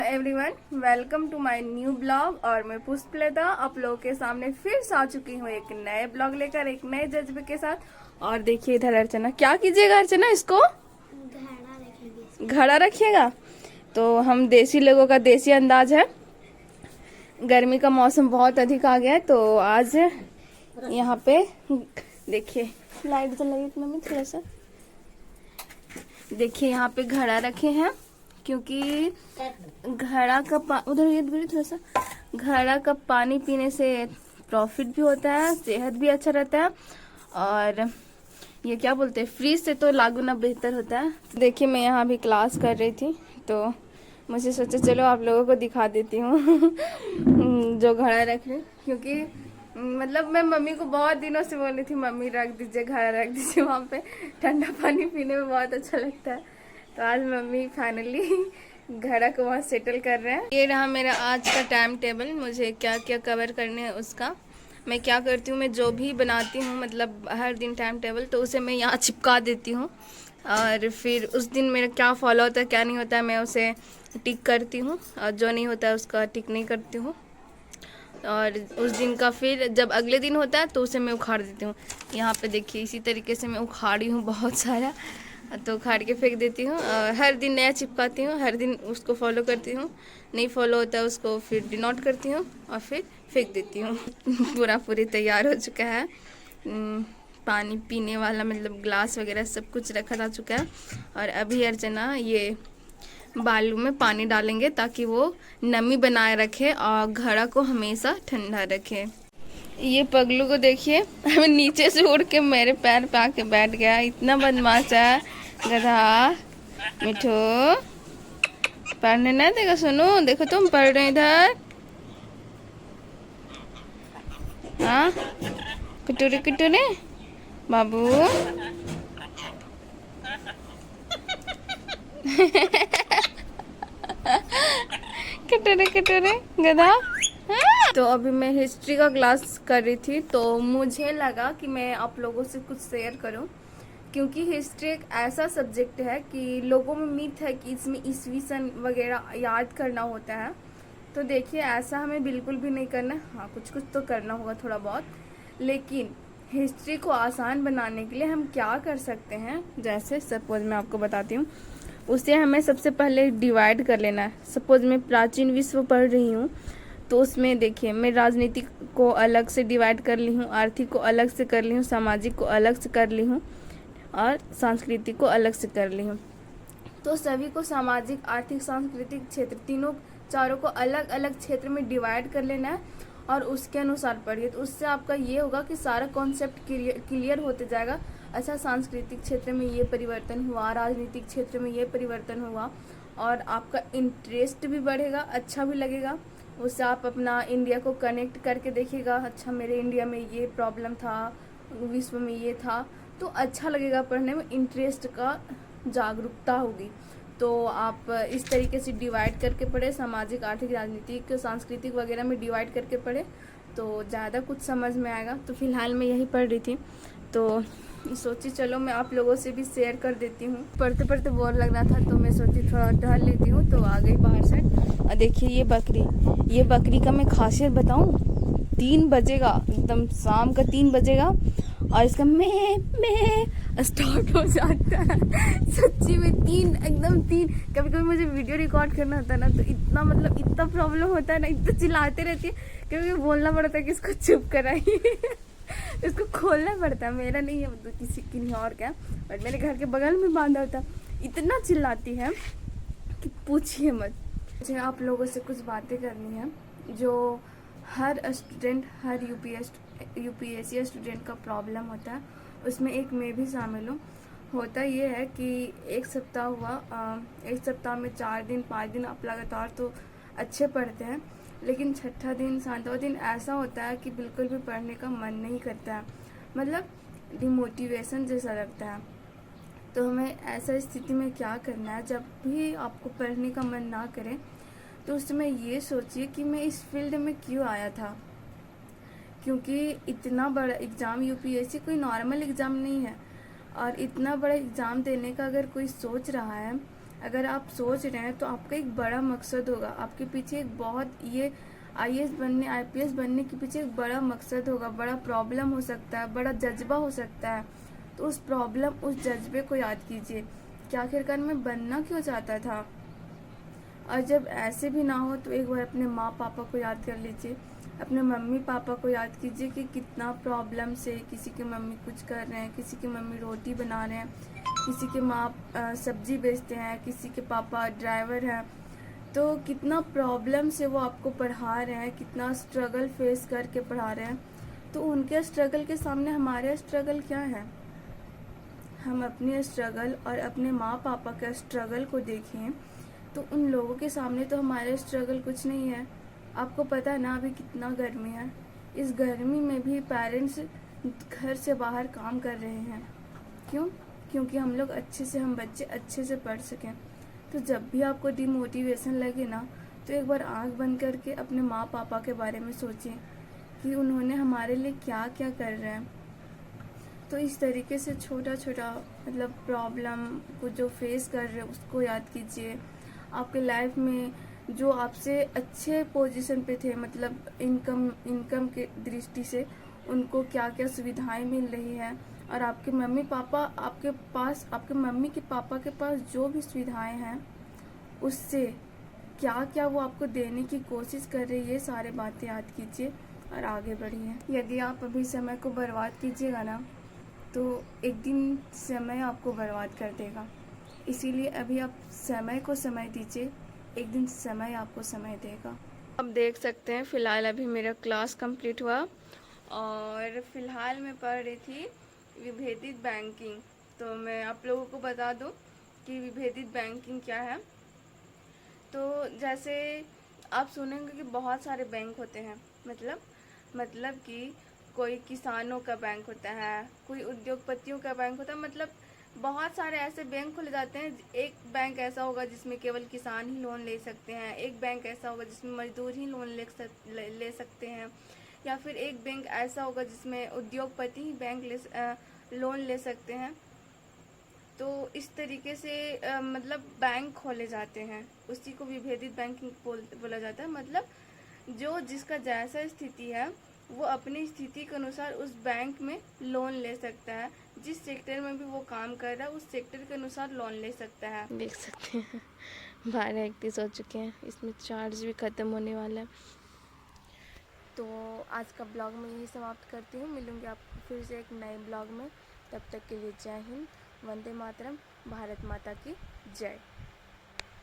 Everyone, welcome to my new blog. और मैं पुष्पलता आप लोगों के सामने फिर से आ चुकी हूँ एक नए ब्लॉग लेकर, एक नए जज्बे के साथ। और देखिए इधर अर्चना, क्या कीजिएगा अर्चना? इसको घड़ा रखिएगा। तो हम देसी लोगों का देसी अंदाज है। गर्मी का मौसम बहुत अधिक आ गया है, तो आज यहाँ पे देखिए लाइट जल रही है। मम्मी थोड़ा सा देखिए, यहाँ पे घड़ा रखे हैं क्योंकि घड़ा का उधर ये थोड़ा सा घड़ा का पानी पीने से प्रॉफिट भी होता है, सेहत भी अच्छा रहता है। और ये क्या बोलते हैं, फ्रीज से तो लागू ना बेहतर होता है। देखिए मैं यहाँ भी क्लास कर रही थी, तो मुझे सोचा चलो आप लोगों को दिखा देती हूँ जो घड़ा रख रहे, क्योंकि मतलब मैं मम्मी को बहुत दिनों से बोल रही थी, मम्मी रख दीजिए घड़ा, रख दीजिए, वहाँ पे ठंडा पानी पीने में बहुत अच्छा लगता है। तो आज मम्मी फाइनली घड़ा को वहाँ सेटल कर रहे हैं। ये रहा मेरा आज का टाइम टेबल, मुझे क्या क्या कवर करने है उसका। मैं क्या करती हूँ, मैं जो भी बनाती हूँ मतलब हर दिन टाइम टेबल, तो उसे मैं यहाँ चिपका देती हूँ। और फिर उस दिन मेरा क्या फॉलो होता है क्या नहीं होता है मैं उसे टिक करती हूँ, और जो नहीं होता है उसका टिक नहीं करती हूँ। और उस दिन का फिर जब अगले दिन होता है तो उसे मैं उखाड़ देती हूँ। यहाँ पे देखिए इसी तरीके से मैं उखाड़ी हूँ बहुत सारा, तो उखाड़ के फेंक देती हूँ। हर दिन नया चिपकाती हूँ, हर दिन उसको फॉलो करती हूँ। नहीं फॉलो होता है उसको फिर डिनोट करती हूँ और फिर फेंक देती हूँ पूरी तैयार हो चुका है। पानी पीने वाला मतलब ग्लास वगैरह सब कुछ रखा जा चुका है। और अभी अर्चना ये बालू में पानी डालेंगे ताकि वो नमी बनाए रखे और घड़ा को हमेशा ठंडा रखे। ये पगलू को देखिए, हमें नीचे से उड़ के मेरे पैर पे आके बैठ गया। इतना बदमाश है गधा। मिठू पढ़ने नहीं देगा, सुनो देखो तुम पढ़ रहे इधर। हाँ कटोरे कटोरे बाबू कटोरे कटोरे गधा। तो अभी मैं हिस्ट्री का क्लास कर रही थी, तो मुझे लगा कि मैं आप लोगों से कुछ शेयर करूं, क्योंकि हिस्ट्री एक ऐसा सब्जेक्ट है कि लोगों में मिथ है कि इसमें ईस्वी सन वगैरह याद करना होता है। तो देखिए ऐसा हमें बिल्कुल भी नहीं करना है। हाँ कुछ कुछ तो करना होगा थोड़ा बहुत, लेकिन हिस्ट्री को आसान बनाने के लिए हम क्या कर सकते हैं, जैसे सपोज मैं आपको बताती हूँ, उसे हमें सबसे पहले डिवाइड कर लेना है। सपोज मैं प्राचीन विश्व पढ़ रही हूँ, तो उसमें देखिए मैं राजनीति को अलग से डिवाइड कर ली हूँ, आर्थिक को अलग से कर ली हूँ, सामाजिक को अलग से कर ली हूँ और सांस्कृतिक को अलग से कर ली हूँ। तो सभी को सामाजिक, आर्थिक, सांस्कृतिक क्षेत्र तीनों चारों को अलग अलग क्षेत्र में डिवाइड कर लेना है और उसके अनुसार पढ़िए। तो उससे आपका ये होगा कि सारा कॉन्सेप्ट क्लियर होते जाएगा। अच्छा सांस्कृतिक क्षेत्र में ये परिवर्तन हुआ, राजनीतिक क्षेत्र में ये परिवर्तन हुआ, और आपका इंटरेस्ट भी बढ़ेगा, अच्छा भी लगेगा। उससे आप अपना इंडिया को कनेक्ट करके देखिएगा, अच्छा मेरे इंडिया में ये प्रॉब्लम था, विश्व में ये था, तो अच्छा लगेगा पढ़ने में, इंटरेस्ट का जागरूकता होगी। तो आप इस तरीके से डिवाइड करके पढ़े, सामाजिक, आर्थिक, राजनीतिक, सांस्कृतिक वगैरह में डिवाइड करके पढ़े तो ज़्यादा कुछ समझ में आएगा। तो फिलहाल मैं यही पढ़ रही थी, तो सोची चलो मैं आप लोगों से भी शेयर कर देती हूँ। पढ़ते पढ़ते बोर लग रहा था तो मैं सोची थोड़ा टहल लेती हूँ, तो आ गई बाहर से। और देखिए ये बकरी का मैं खासियत बताऊँ, 3 बजेगा एकदम शाम का 3 बजेगा और इसका मैं स्टार्ट हो जाता है। सच्ची में 3 एकदम 3। कभी कभी मुझे वीडियो रिकॉर्ड करना होता है ना, तो इतना मतलब इतना प्रॉब्लम होता है ना, इतना चिल्लाते रहती है, कभी बोलना पड़ता है कि इसको चुप कराइए इसको खोलना पड़ता है, मेरा नहीं है मतलब किसी और का, बट मेरे घर के बगल में बांधा होता। इतना चिल्लाती है कि पूछिए मत। मुझे आप लोगों से कुछ बातें करनी है जो हर स्टूडेंट, हर यूपीएससी स्टूडेंट का प्रॉब्लम होता है, उसमें एक मैं भी शामिल हूँ। होता ये है कि एक सप्ताह हुआ, एक सप्ताह में 4 दिन 5 दिन आप लगातार तो अच्छे पढ़ते हैं, लेकिन छठा दिन 7वां दिन ऐसा होता है कि बिल्कुल भी पढ़ने का मन नहीं करता है, मतलब डिमोटिवेशन जैसा लगता है। तो हमें ऐसा स्थिति में क्या करना है, जब भी आपको पढ़ने का मन ना करे तो उस समय ये सोचिए कि मैं इस फील्ड में क्यों आया था। क्योंकि इतना बड़ा एग्ज़ाम, यूपीएससी कोई नॉर्मल एग्ज़ाम नहीं है, और इतना बड़ा एग्ज़ाम देने का अगर कोई सोच रहा है अगर आप सोच रहे हैं तो आपका एक बड़ा मकसद होगा, आपके पीछे एक बहुत ये आईएएस बनने आईपीएस बनने के पीछे एक बड़ा मकसद होगा, बड़ा प्रॉब्लम हो सकता है, बड़ा जज्बा हो सकता है। तो उस प्रॉब्लम, उस जज्बे को याद कीजिए कि आखिरकार मैं बनना क्यों चाहता था। और जब ऐसे भी ना हो तो एक बार अपने माँ पापा को याद कर लीजिए, अपने मम्मी पापा को याद कीजिए कि कितना प्रॉब्लम से किसी के मम्मी कुछ कर रहे हैं, किसी के मम्मी रोटी बना रहे हैं, किसी के माँ सब्जी बेचते हैं, किसी के पापा ड्राइवर हैं। तो कितना प्रॉब्लम से वो आपको पढ़ा रहे हैं, कितना स्ट्रगल फेस करके पढ़ा रहे हैं। तो उनके स्ट्रगल के सामने हमारे स्ट्रगल क्या है। हम अपने स्ट्रगल और अपने माँ पापा का स्ट्रगल को देखें तो उन लोगों के सामने तो हमारे स्ट्रगल कुछ नहीं है। आपको पता है ना अभी कितना गर्मी है, इस गर्मी में भी पेरेंट्स घर से बाहर काम कर रहे हैं। क्यों? क्योंकि हम लोग अच्छे से, हम बच्चे अच्छे से पढ़ सकें। तो जब भी आपको डिमोटिवेशन लगे ना, तो एक बार आंख बंद करके अपने माँ पापा के बारे में सोचें कि उन्होंने हमारे लिए क्या क्या कर रहे हैं। तो इस तरीके से छोटा छोटा मतलब प्रॉब्लम को जो फेस कर रहे हैं उसको याद कीजिए। आपके लाइफ में जो आपसे अच्छे पोजीशन पे थे, मतलब इनकम के दृष्टि से उनको क्या क्या सुविधाएं मिल रही है, और आपके मम्मी पापा आपके पास, आपके मम्मी के पापा के पास जो भी सुविधाएं हैं उससे क्या क्या वो आपको देने की कोशिश कर रही है, ये सारे बातें याद कीजिए और आगे बढ़िए। यदि आप अभी समय को बर्बाद कीजिएगा ना तो एक दिन समय आपको बर्बाद कर देगा। इसीलिए अभी आप समय को समय दीजिए, एक दिन समय आपको समय देगा। आप देख सकते हैं फ़िलहाल अभी मेरा क्लास कंप्लीट हुआ और फ़िलहाल मैं पढ़ रही थी विभेदित बैंकिंग। तो मैं आप लोगों को बता दूं कि विभेदित बैंकिंग क्या है। तो जैसे आप सुनेंगे कि बहुत सारे बैंक होते हैं, मतलब कि कोई किसानों का बैंक होता है, कोई उद्योगपतियों का बैंक होता है, मतलब बहुत सारे ऐसे बैंक खुले जाते हैं। एक बैंक ऐसा होगा जिसमें केवल किसान ही लोन ले सकते हैं, एक बैंक ऐसा होगा जिसमें मजदूर ही लोन ले सकते हैं, या फिर एक बैंक ऐसा होगा जिसमें उद्योगपति ही लोन ले सकते हैं। तो इस तरीके से मतलब बैंक खोले जाते हैं, उसी को विभेदित बैंकिंग बोला जाता है। मतलब जो जिसका जैसा स्थिति है वो अपनी स्थिति के अनुसार उस बैंक में लोन ले सकता है। जिस सेक्टर में भी वो काम कर रहा है उस सेक्टर के अनुसार लोन ले सकता है। देख सकते हैं 12:31 हो चुके हैं, इसमें चार्ज भी ख़त्म होने वाला है। तो आज का ब्लॉग मैं यही समाप्त करती हूँ। मिलूँगी आपको फिर से एक नए ब्लॉग में। तब तक के लिए जय हिंद, वंदे मातरम, भारत माता की जय।